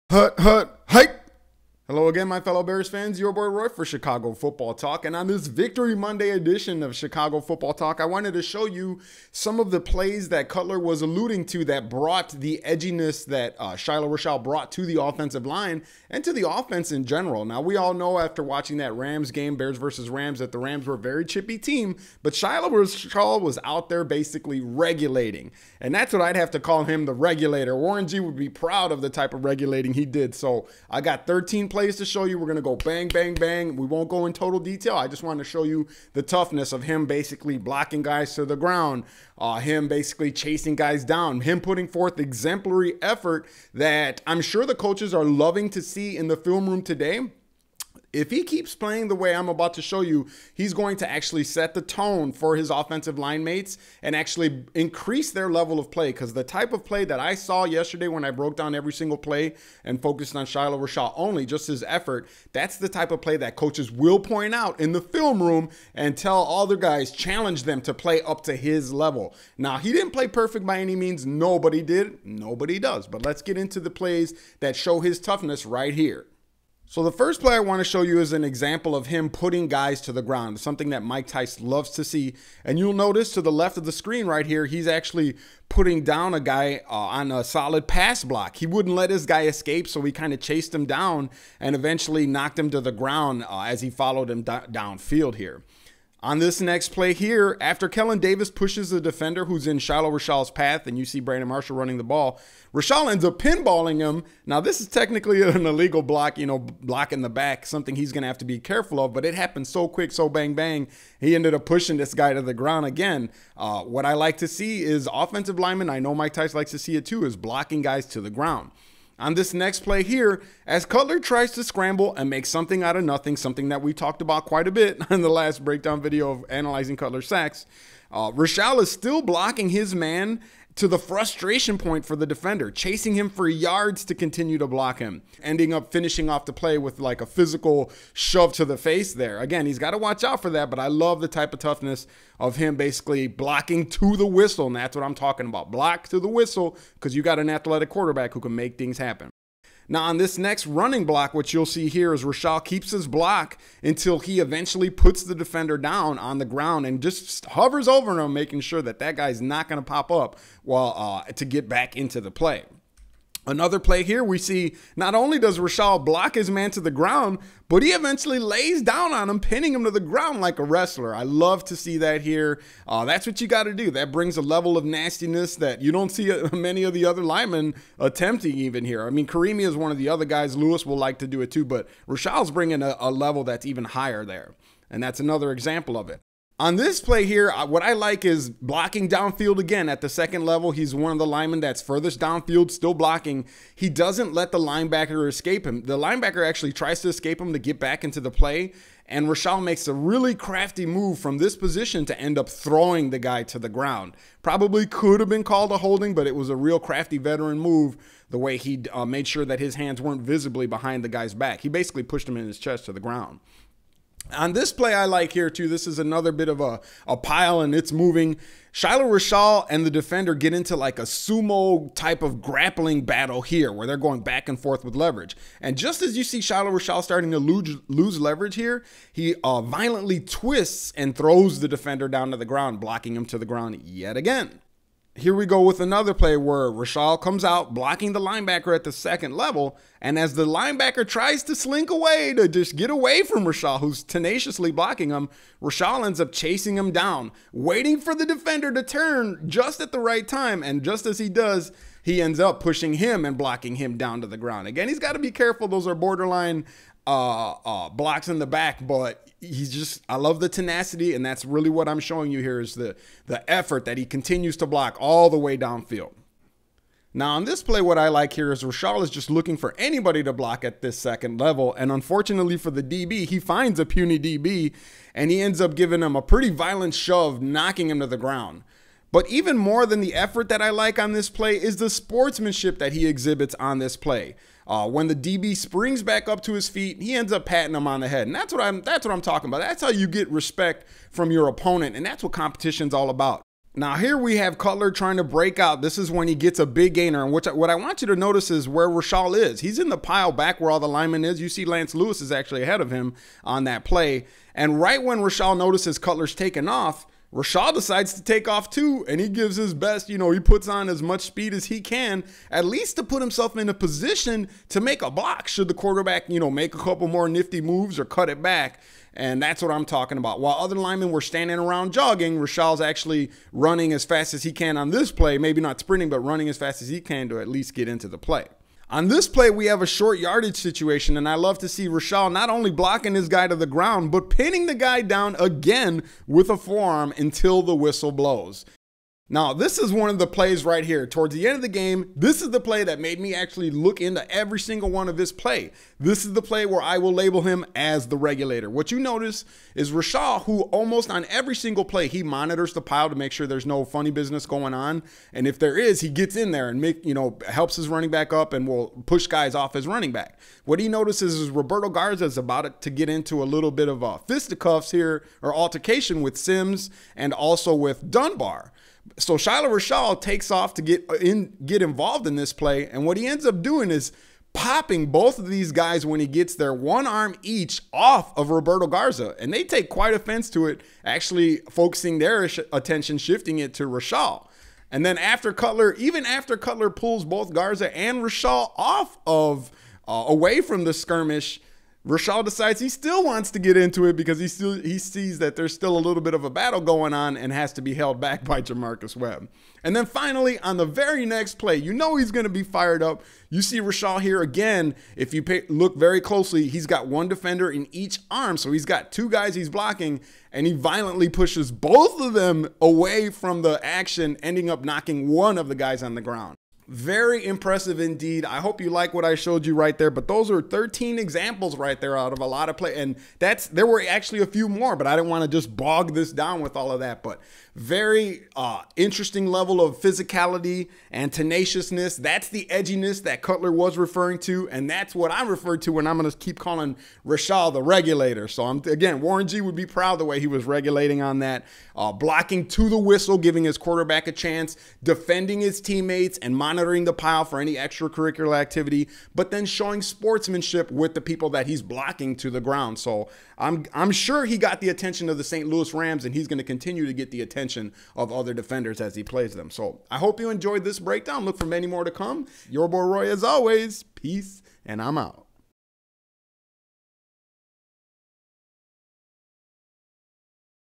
Hut, hike. Hello again, my fellow Bears fans. Your boy Roy for Chicago Football Talk. And on this Victory Monday edition of Chicago Football Talk, I wanted to show you some of the plays that Cutler was alluding to that brought the edginess that Chilo Rachal brought to the offensive line and to the offense in general. Now, we all know after watching that Rams game, Bears versus Rams, that the Rams were a very chippy team, but Chilo Rachal was out there basically regulating. And that's what I'd have to call him, the regulator. Warren G would be proud of the type of regulating he did. So I got 13 plays to show you. We're going to go bang, bang, bang. We won't go in total detail. I just want to show you the toughness of him basically blocking guys to the ground, him basically chasing guys down, him putting forth exemplary effort that I'm sure the coaches are loving to see in the film room today. If he keeps playing the way I'm about to show you, he's going to actually set the tone for his offensive line mates and actually increase their level of play, because the type of play that I saw yesterday when I broke down every single play and focused on Chilo Rachal only, just his effort, that's the type of play that coaches will point out in the film room and tell all their guys, challenge them to play up to his level. Now, he didn't play perfect by any means. Nobody did. Nobody does. But let's get into the plays that show his toughness right here. So the first play I want to show you is an example of him putting guys to the ground, something that Mike Tice loves to see. And you'll notice to the left of the screen right here, he's actually putting down a guy on a solid pass block. He wouldn't let his guy escape, so he kind of chased him down and eventually knocked him to the ground as he followed him downfield here. On this next play here, after Kellen Davis pushes the defender who's in Chilo Rachal's path, and you see Brandon Marshall running the ball, Rachal ends up pinballing him. Now, this is technically an illegal block, block in the back, something he's going to have to be careful of, but it happened so quick, so bang, bang, he ended up pushing this guy to the ground again. What I like to see is offensive linemen, I know Mike Tice likes to see it too, is blocking guys to the ground. On this next play here, as Cutler tries to scramble and make something out of nothing, something that we talked about quite a bit in the last breakdown video of analyzing Cutler's sacks, Rachal is still blocking his man to the frustration point for the defender, chasing him for yards to continue to block him, ending up finishing off the play with like a physical shove to the face there. Again, he's got to watch out for that, but I love the type of toughness of him basically blocking to the whistle, and that's what I'm talking about. Block to the whistle, because you got an athletic quarterback who can make things happen. Now, on this next running block, what you'll see here is Rachal keeps his block until he eventually puts the defender down on the ground and just hovers over him, making sure that that guy's not going to pop up while to get back into the play. Another play here, we see not only does Rachal block his man to the ground, but he eventually lays down on him, pinning him to the ground like a wrestler. I love to see that here. That's what you got to do. That brings a level of nastiness that you don't see many of the other linemen attempting even here. I mean, Karimi is one of the other guys. Lewis will like to do it too, but Rachal's bringing a level that's even higher there. And that's another example of it. On this play here, what I like is blocking downfield again at the second level. He's one of the linemen that's furthest downfield, still blocking. He doesn't let the linebacker escape him. The linebacker actually tries to escape him to get back into the play, and Rachal makes a really crafty move from this position to end up throwing the guy to the ground. Probably could have been called a holding, but it was a real crafty veteran move, the way he made sure that his hands weren't visibly behind the guy's back. He basically pushed him in his chest to the ground. On this play I like here too, this is another bit of a pile and it's moving. Chilo Rachal and the defender get into like a sumo type of grappling battle here where they're going back and forth with leverage. And just as you see Chilo Rachal starting to lose leverage here, he violently twists and throws the defender down to the ground, blocking him to the ground yet again. Here we go with another play where Rachal comes out blocking the linebacker at the second level, and as the linebacker tries to slink away to just get away from Rachal, who's tenaciously blocking him, Rachal ends up chasing him down, waiting for the defender to turn just at the right time, and just as he does, he ends up pushing him and blocking him down to the ground. Again, he's got to be careful. Those are borderline blocks in the back, but I love the tenacity, and that's really what I'm showing you here is the effort that he continues to block all the way downfield. Now, on this play, what I like here is Rachal is just looking for anybody to block at this second level, and unfortunately for the DB, he finds a puny DB, and he ends up giving him a pretty violent shove, knocking him to the ground. But even more than the effort that I like on this play is the sportsmanship that he exhibits on this play. When the DB springs back up to his feet, he ends up patting him on the head. And that's what I'm talking about. That's how you get respect from your opponent. And that's what competition's all about. Now here we have Cutler trying to break out. This is when he gets a big gainer. And what I want you to notice is where Rachal is. He's in the pile back where all the linemen is. You see Lance Lewis is actually ahead of him on that play. And right when Rachal notices Cutler's taking off, Rachal decides to take off too, and he gives his best. You know, he puts on as much speed as he can, at least to put himself in a position to make a block should the quarterback, you know, make a couple more nifty moves or cut it back. And that's what I'm talking about. While other linemen were standing around jogging, Rachal's actually running as fast as he can on this play. Maybe not sprinting, but running as fast as he can to at least get into the play. On this play, we have a short yardage situation, and I love to see Rachal not only blocking his guy to the ground, but pinning the guy down again with a forearm until the whistle blows. Now, this is one of the plays right here. Towards the end of the game, this is the play that made me actually look into every single one of this play. This is the play where I will label him as the regulator. What you notice is Rachal, who almost on every single play, he monitors the pile to make sure there's no funny business going on. And if there is, he gets in there and helps his running back up and will push guys off his running back. What he notices is Roberto Garza is about to get into a little bit of a fisticuffs here, or altercation with Sims and also with Dunbar. So Chilo Rachal takes off to get involved in this play, and what he ends up doing is popping both of these guys when he gets their one arm each off of Roberto Garza, and they take quite offense to it, actually focusing their attention, shifting it to Rachal. And then after Cutler, even after Cutler pulls both Garza and Rachal off of away from the skirmish, Rachal decides he still wants to get into it because he sees that there's still a little bit of a battle going on and has to be held back by Jamarcus Webb. And then finally, on the very next play, you know he's going to be fired up. You see Rachal here again. If you look very closely, he's got one defender in each arm. So he's got two guys he's blocking, and he violently pushes both of them away from the action, ending up knocking one of the guys on the ground. Very impressive indeed. I hope you like what I showed you right there, but those are 13 examples right there out of a lot of play. And there were actually a few more, but I didn't want to just bog this down with all of that. But very interesting level of physicality and tenaciousness. That's the edginess that Cutler was referring to, and that's what I referred to when I'm going to keep calling Rachal the regulator. So again, Warren G would be proud the way he was regulating on that, blocking to the whistle, giving his quarterback a chance, defending his teammates, and monitoring the pile for any extracurricular activity, but then showing sportsmanship with the people that he's blocking to the ground. So I'm sure he got the attention of the St. Louis Rams, and he's going to continue to get the attention of other defenders as he plays them. So I hope you enjoyed this breakdown. Look for many more to come. Your boy Roy, as always, peace, and I'm out.